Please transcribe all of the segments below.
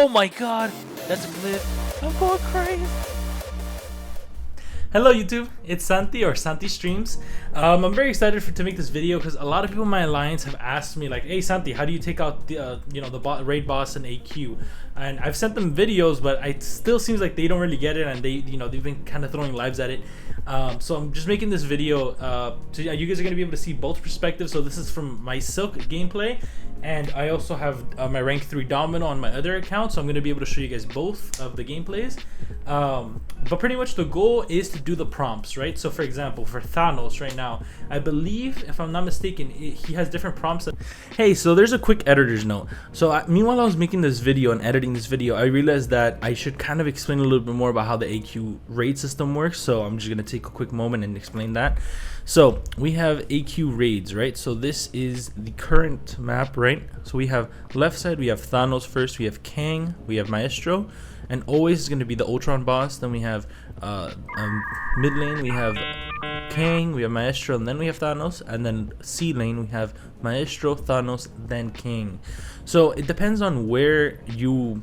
Oh my god, that's a clip. I'm going crazy. Hello YouTube, it's Santi or Santi Streams. I'm very excited to make this video because a lot of people in my alliance have asked me like, hey Santi, how do you take out the the raid boss and AQ? And I've sent them videos, but it still seems like they don't really get it, and they've been kind of throwing lives at it. So I'm just making this video so you guys are gonna be able to see both perspectives. So this is from my Silk gameplay, and I also have my rank 3 Domino on my other account, so I'm gonna be able to show you guys both of the gameplays. But pretty much the goal is to do the prompts, right? So for example, for Thanos right now, I believe, if I'm not mistaken, he has different prompts. Hey, so there's a quick editor's note. So meanwhile I was making this video and editing this video, I realized that I should kind of explain a little bit more about how the AQ raid system works. So I'm just gonna take a quick moment and explain that. So we have AQ raids, right? So this is the current map, right? So we have left side, we have Thanos first, we have Kang, we have Maestro, and always is going to be the Ultron boss. Then we have mid lane, we have Kang, we have Maestro, and then we have Thanos. And then C lane, we have Maestro, Thanos, then Kang. So it depends on where you're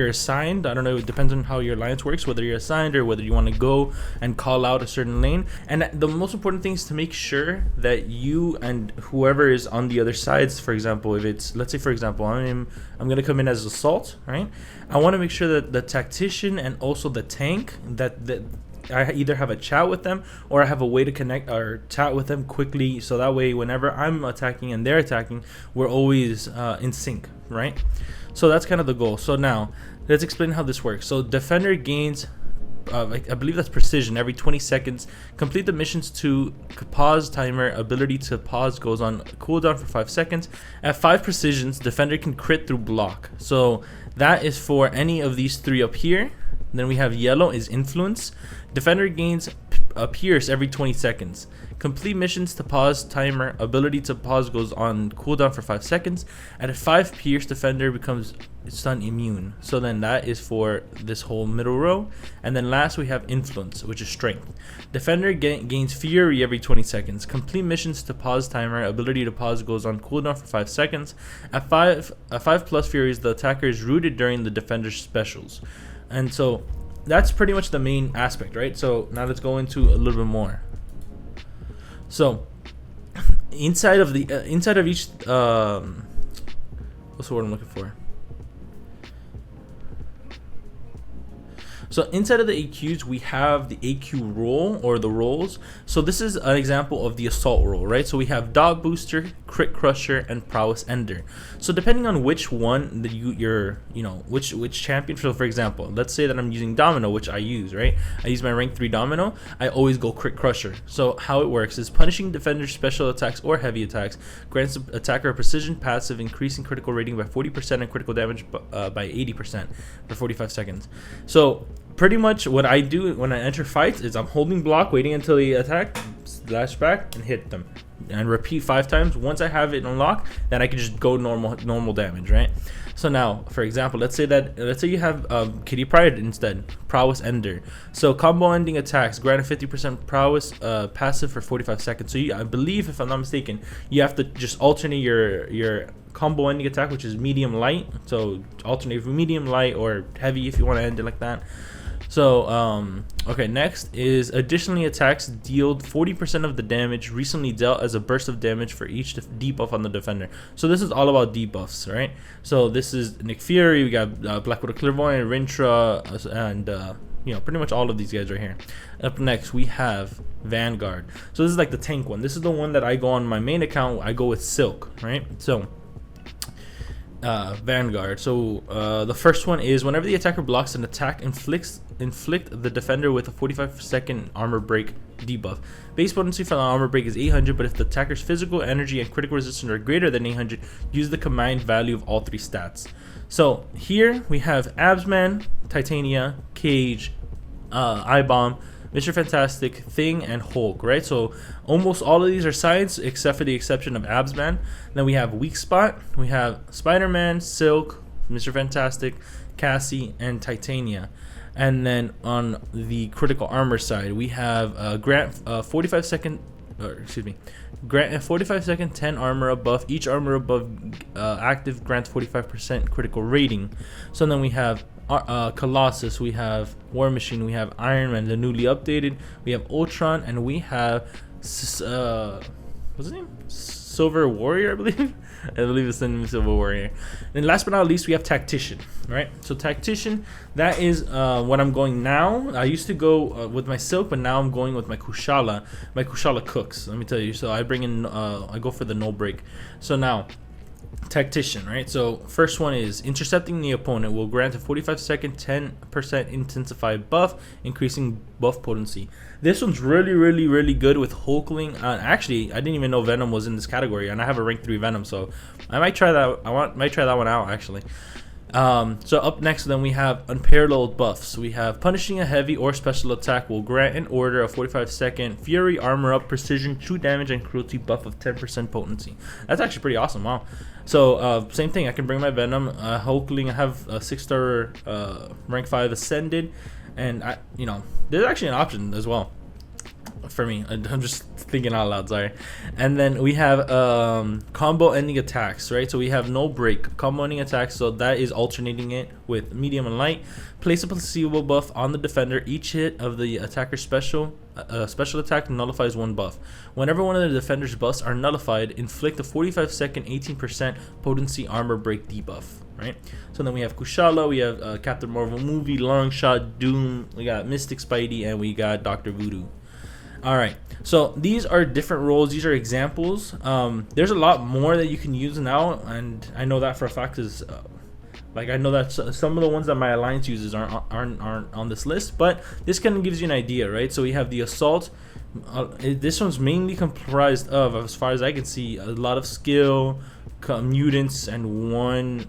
assigned. I don't know, it depends on how your alliance works, whether you're assigned or whether you want to go and call out a certain lane. And the most important thing is to make sure that you and whoever is on the other sides, for example, if it's, let's say for example, I'm gonna come in as Assault, right? I want to make sure that the tactician and also the tank, that I either have a chat with them or I have a way to connect or chat with them quickly, so that way whenever I'm attacking and they're attacking, we're always in sync, right? So that's kind of the goal. So now let's explain how this works. So defender gains I believe that's precision every 20 seconds. Complete the missions to pause timer. Ability to pause goes on cooldown for 5 seconds. At 5 precisions, defender can crit through block. So that is for any of these 3 up here. Then we have yellow is influence. Defender gains pierce every 20 seconds. Complete missions to pause timer. Ability to pause goes on cooldown for 5 seconds. At a 5 pierce, defender becomes stun immune. So then that is for this whole middle row. And then last we have influence, which is strength. Defender gains fury every 20 seconds. Complete missions to pause timer. Ability to pause goes on cooldown for 5 seconds. At 5 plus furies, the attacker is rooted during the defender's specials. And so that's pretty much the main aspect, right? So now let's go into a little bit more. So inside of each what's the word I'm looking for? So inside of the AQs, we have the AQ role or the roles. So this is an example of the assault role, right? So we have dog booster, crit crusher, and prowess ender. So depending on which one that which champion. So for example, let's say that I'm using Domino, which I use, right? I use my rank 3 Domino. I always go crit crusher. So how it works is punishing defender special attacks or heavy attacks grants the attacker a precision passive, increasing critical rating by 40% and critical damage by 80% for 45 seconds. So pretty much what I do when I enter fights is I'm holding block, waiting until they attack, slash back, and hit them, and repeat 5 times. Once I have it unlocked, then I can just go normal damage, right? So now, for example, let's say you have Kitty Pride instead, prowess ender. So combo ending attacks grant a 50% prowess passive for 45 seconds. So I believe, if I'm not mistaken, you have to just alternate your combo ending attack, which is medium light. So alternate medium light or heavy if you want to end it like that. So okay, next is additionally attacks deal 40% of the damage recently dealt as a burst of damage for each debuff on the defender. So this is all about debuffs, right? So this is Nick Fury, we got Black Widow Clairvoyant, Rintra, and pretty much all of these guys right here. Up next we have Vanguard. So this is like the tank one. This is the one that I go on my main account. I go with Silk, right? So Vanguard. So the first one is whenever the attacker blocks an attack, inflict the defender with a 45-second armor break debuff. Base potency for the armor break is 800, but if the attacker's physical, energy, and critical resistance are greater than 800, use the combined value of all 3 stats. So here we have Absman, Titania, Cage, I-Bomb, Mr. Fantastic, Thing, and Hulk, right? So almost all of these are sides except for the exception of Absman. Then we have Weak Spot, we have Spider-Man, Silk, Mr. Fantastic, Cassie, and Titania. And then on the critical armor side, we have grant 45-second or excuse me, grant a 45-second 10 armor up buff. Each armor up buff active grants 45% critical rating. So then we have Colossus, we have War Machine, we have Iron Man, the newly updated, we have Ultron, and we have what's his name? Silver Warrior, I believe. I believe it's the name Silver Warrior. And last but not least, we have Tactician, right? So Tactician, that is what I'm going now. I used to go with my Silk, but now I'm going with my Kushala. My Kushala cooks, let me tell you. So I bring in, I go for the no break. So now, Tactician, right? So first one is intercepting the opponent will grant a 45-second 10% intensified buff, increasing buff potency. This one's really good with Hulkling. Actually, I didn't even know Venom was in this category, and I have a rank 3 Venom, so I might try that. Might try that one out actually. So up next, then we have unparalleled buffs. We have punishing a heavy or special attack will grant an order a 45-second fury, armor up, precision, true damage, and cruelty buff of 10% potency. That's actually pretty awesome. Wow. So same thing. I can bring my Venom, Hulkling. I have a 6-star rank 5 ascended, and there's actually an option as well for me. I'm just thinking out loud, sorry. And then we have combo ending attacks, right? So we have no break combo ending attacks, so that is alternating it with medium and light. Place a placebo buff on the defender. Each hit of the attacker's special attack nullifies one buff. Whenever one of the defender's buffs are nullified, inflict a 45-second 18% potency armor break debuff, right? So then we have Kushala, we have Captain Marvel movie, Longshot, Doom, we got Mystic Spidey, and we got Dr. Voodoo. Alright, so these are different roles, these are examples. There's a lot more that you can use now, and I know that for a fact is I know that some of the ones that my alliance uses aren't on this list, but this kind of gives you an idea, right? So we have the assault. This one's mainly comprised of, as far as I can see, a lot of skill, mutants, and one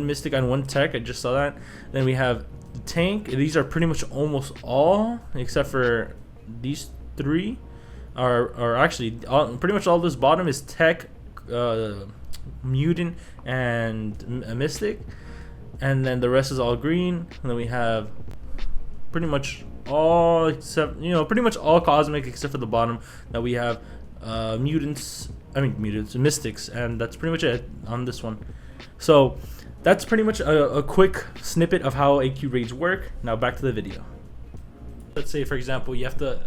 mystic and one tech. I just saw that. Then we have the tank. These are pretty much almost all, except for these three, are actually pretty much all this bottom is tech, mutant, and a mystic, and then the rest is all green. And then we have pretty much all except pretty much all cosmic except for the bottom that we have mutants, mystics, and that's pretty much it on this one. So that's pretty much a quick snippet of how AQ raids work. Now back to the video. Let's say, for example, you have to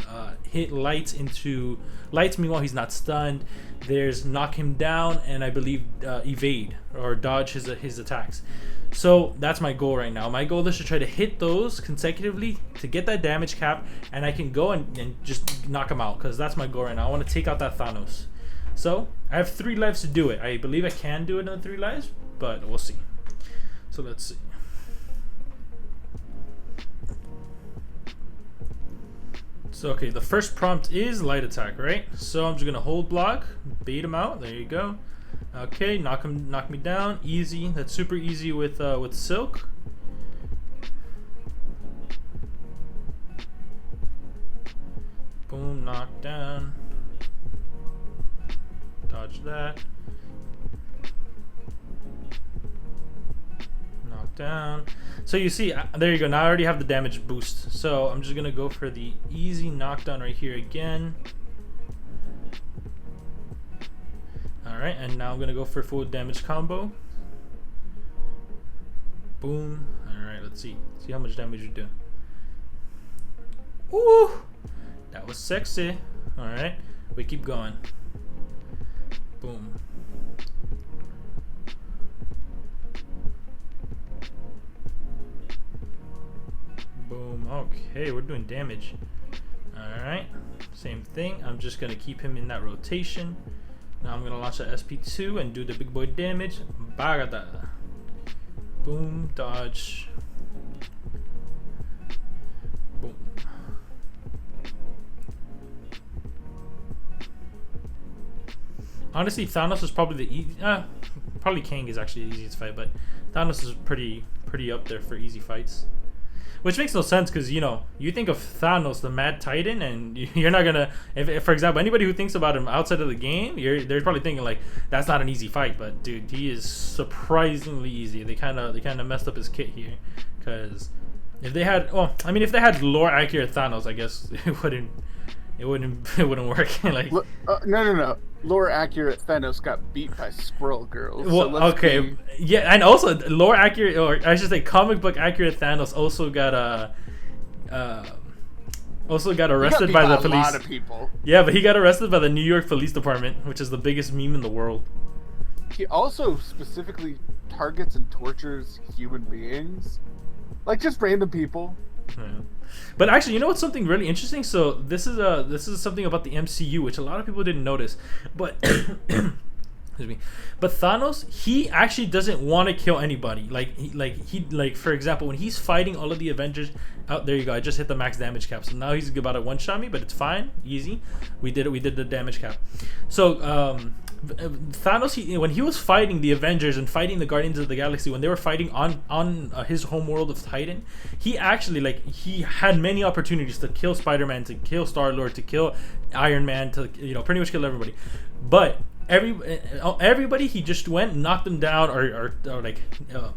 hit lights into lights. Meanwhile, he's not stunned. There's knock him down, and I believe evade or dodge his attacks. So that's my goal right now. My goal is to try to hit those consecutively to get that damage cap, and I can go and just knock him out, because that's my goal right now. I want to take out that Thanos. So I have 3 lives to do it. I believe I can do it in 3 lives, but we'll see. So let's see. So okay, the first prompt is light attack, right? So I'm just gonna hold block, bait him out. There you go. Okay, knock me down. Easy. That's super easy with Silk. Boom, knock down. Dodge that. Knock down. So you see, there you go. Now I already have the damage boost. So I'm just gonna go for the easy knockdown right here again. Alright, and now I'm gonna go for full damage combo. Boom. Alright, let's see. See how much damage you do. Ooh! That was sexy. Alright, we keep going. Boom. Boom. Okay, we're doing damage. Alright, same thing. I'm just gonna keep him in that rotation. Now I'm gonna launch that SP2 and do the big boy damage. Bagada. Boom, dodge. Boom. Honestly, Thanos is probably the easy. Probably Kang is actually the easiest fight, but Thanos is pretty up there for easy fights. Which makes no sense, because you think of Thanos, the Mad Titan, and you're not gonna. If for example, anybody who thinks about him outside of the game, they're probably thinking like that's not an easy fight. But dude, he is surprisingly easy. They kind of messed up his kit here, because if they had, if they had lore accurate Thanos, I guess it it wouldn't it wouldn't work. Like, No. Lore accurate Thanos got beat by Squirrel Girls. So well, let's okay, be... yeah, and also lore accurate, or I should say comic book accurate Thanos uh, also got He got arrested beat by the a police. lot of people. Yeah, but he got arrested by the New York Police Department, which is the biggest meme in the world. He also specifically targets and tortures human beings, like just random people. Yeah. But actually, you know what's something really interesting? So this is something about the MCU which a lot of people didn't notice, but excuse me. But Thanos, he actually doesn't want to kill anybody. Like for example, when he's fighting all of the Avengers. Oh, there you go. I just hit the max damage cap. So now he's about to one-shot me, but it's fine, easy. We did it. We did the damage cap. So Thanos, when he was fighting the Avengers and fighting the Guardians of the Galaxy, when they were fighting on his home world of Titan, he actually he had many opportunities to kill Spider-Man, to kill Star-Lord, to kill Iron Man, to pretty much kill everybody, but everybody he just went, knocked them down, or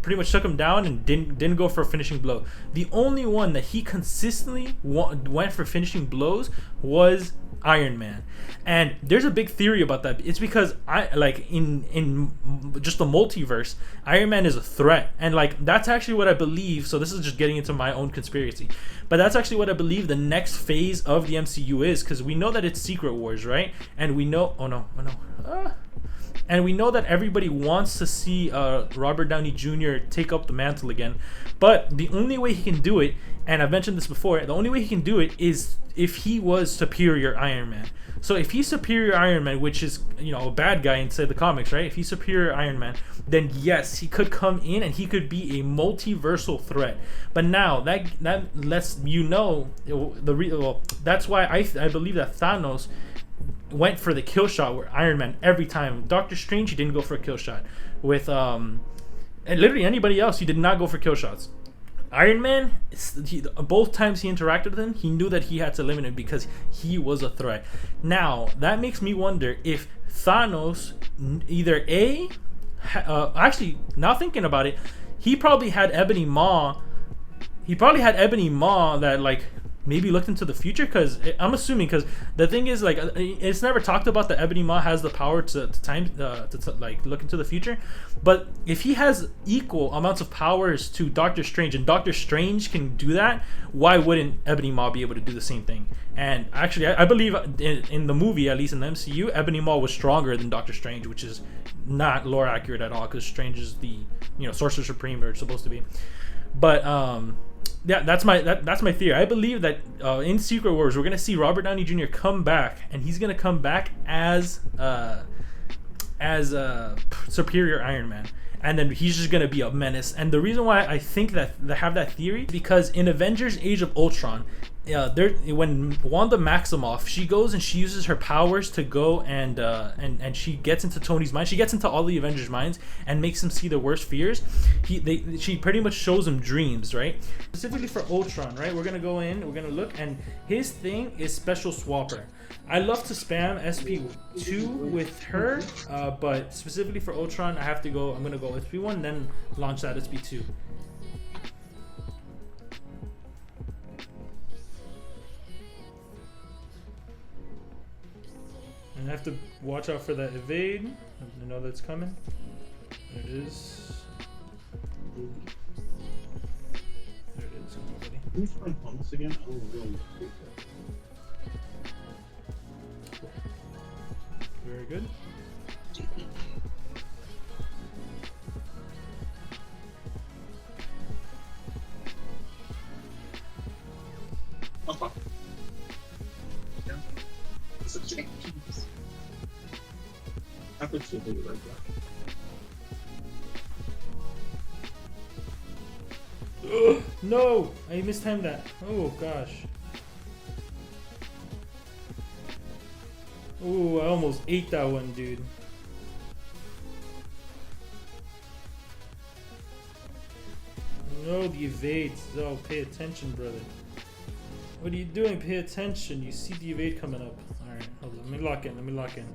pretty much took them down and didn't go for a finishing blow. The only one that he consistently went for finishing blows was Iron Man. And there's a big theory about that. It's because in just the multiverse, Iron Man is a threat, and that's actually what I believe. So this is just getting into my own conspiracy, but that's actually what I believe the next phase of the MCU is, because we know that it's Secret Wars, right? And we know and we know that everybody wants to see Robert Downey Jr. take up the mantle again, but the only way he can do it, and I've mentioned this before, the only way he can do it is if he was superior Iron Man. So if he's superior Iron Man, which is a bad guy inside the comics, right? If he's superior Iron Man, then yes, he could come in and he could be a multiversal threat. But now that lets that's why I believe that Thanos went for the kill shot with Iron Man every time. Doctor Strange, he didn't go for a kill shot. With and literally anybody else, he did not go for kill shots. Iron Man, both times he interacted with him, he knew that he had to eliminate him because he was a threat. Now that makes me wonder if Thanos either actually, now thinking about it, he probably had Ebony Maw. He probably had Ebony Maw that maybe looked into the future, because I'm assuming, because the thing is it's never talked about that Ebony Maw has the power to look into the future. But if he has equal amounts of powers to Doctor Strange, and Doctor Strange can do that, why wouldn't Ebony Maw be able to do the same thing? And actually, I believe in the movie, at least in the MCU, Ebony Maw was stronger than Doctor Strange, which is not lore accurate at all, because Strange is the Sorcerer Supreme, or supposed to be. But yeah, that's my theory. I believe that in Secret Wars, we're gonna see Robert Downey Jr. come back, and he's gonna come back as superior Iron Man, and then he's just gonna be a menace. And the reason why I think that they have that theory, because in Avengers: Age of Ultron, when Wanda Maximoff, she goes and she uses her powers to go and she gets into Tony's mind. She gets into all the Avengers' minds and makes them see their worst fears. She pretty much shows them dreams, right? Specifically for Ultron, right? We're gonna go in, we're gonna look, and his thing is Special Swapper. I love to spam SP2 with her, but specifically for Ultron, I'm gonna go SP1, then launch that SP2. And I have to watch out for that evade. I know that's coming. There it is. There it is. Come on, buddy. Can you find pumps again? I don't really think that. Very good. Okay. Yeah. It's a change. I could still do it like that. No! I mistimed that. Oh gosh. Oh, I almost ate that one, dude. No, the evades. Oh, pay attention, brother. What are you doing? Pay attention. You see the evade coming up. Alright, hold on. Let me lock in.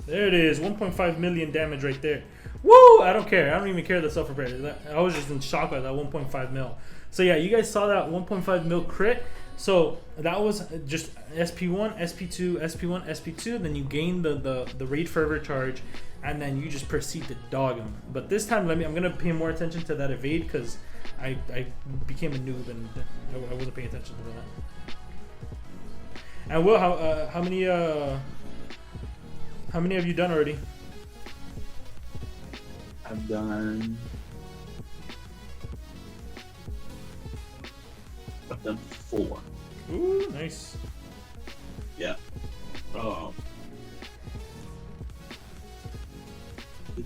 There it is. 1.5 million damage right there. Woo! I don't care. I don't even care the self-repair. I was just in shock by that 1.5 mil. So yeah, you guys saw that 1.5 mil crit. So that was just SP1, SP2, SP1, SP2. Then you gain the Raid Fervor charge, and then you just proceed to dog him. But this time, I'm gonna pay more attention to that evade because I became a noob and I wasn't paying attention to that. And Will, how many have you done already? I've done 4. Ooh, nice. Yeah.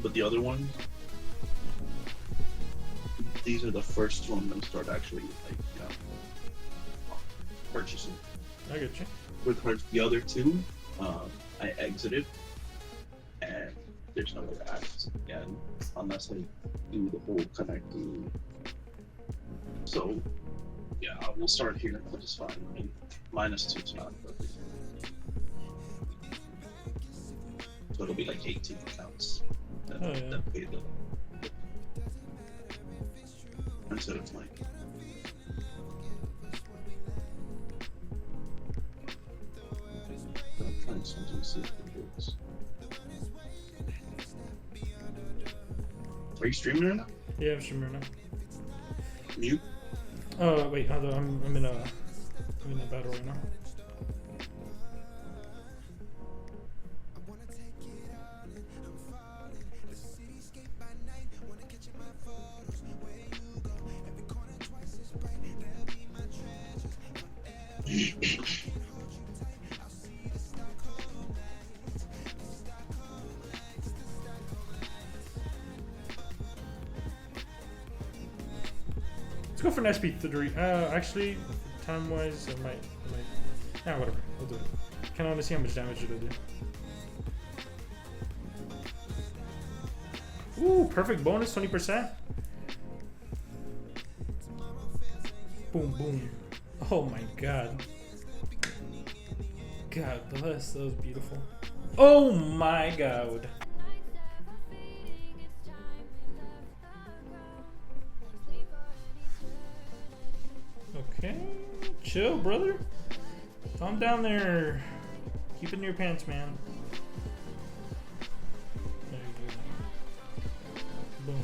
But the other ones, these are the first two I'm gonna start actually purchasing. I get you. With the other two, I exited, and there's no way to access it again unless I do the whole connecting. So yeah, we'll start here, which is fine. I mean, -2 is not perfect. So it'll be like 18 accounts that pay the instead of like I'm trying something to see if it works. Are you streaming right now? Yeah, I'm streaming right now. Mute? Wait, hold on. I'm in a battle right now. Let's go for an SP3. Actually, time-wise, I might. Yeah, whatever. We'll do it. Can I want to see how much damage it'll do. Ooh, perfect bonus, 20%. Boom, boom. Oh my god. God bless, that was beautiful. Oh my god. Okay, chill, brother. Calm down there. Keep it in your pants, man. There you go. Boom.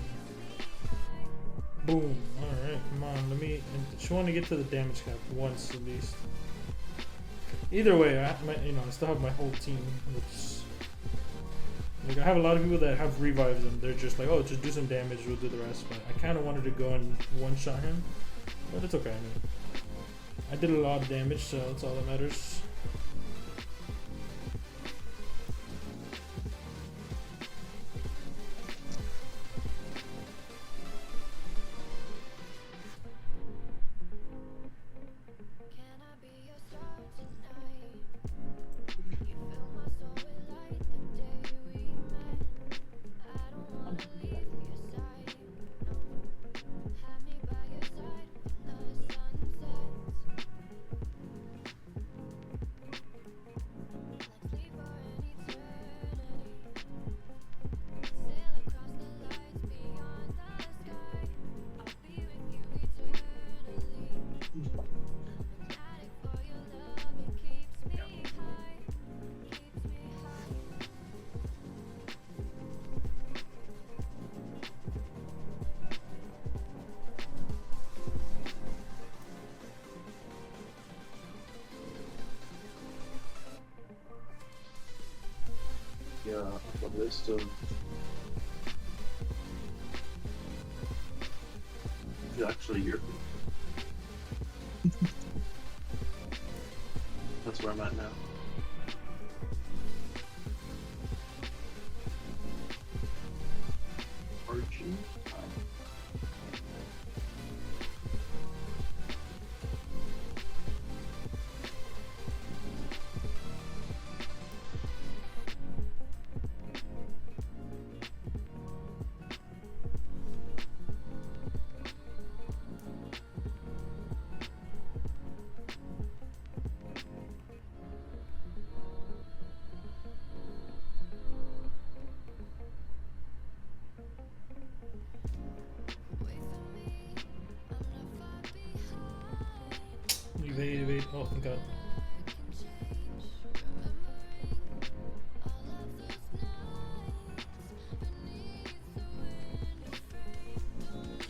Boom. Alright, come on. I just want to get to the damage cap once at least. Either way, I still have my whole team. Like, I have a lot of people that have revives and they're just like, oh, just do some damage, we'll do the rest. But I kind of wanted to go and one-shot him. But it's okay, I mean. I did a lot of damage, so that's all that matters. The list of actually your that's where I'm at now. Archie. Oh, thank God.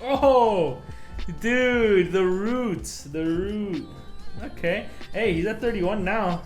Oh, dude, the root. Okay. Hey, he's at 31 now.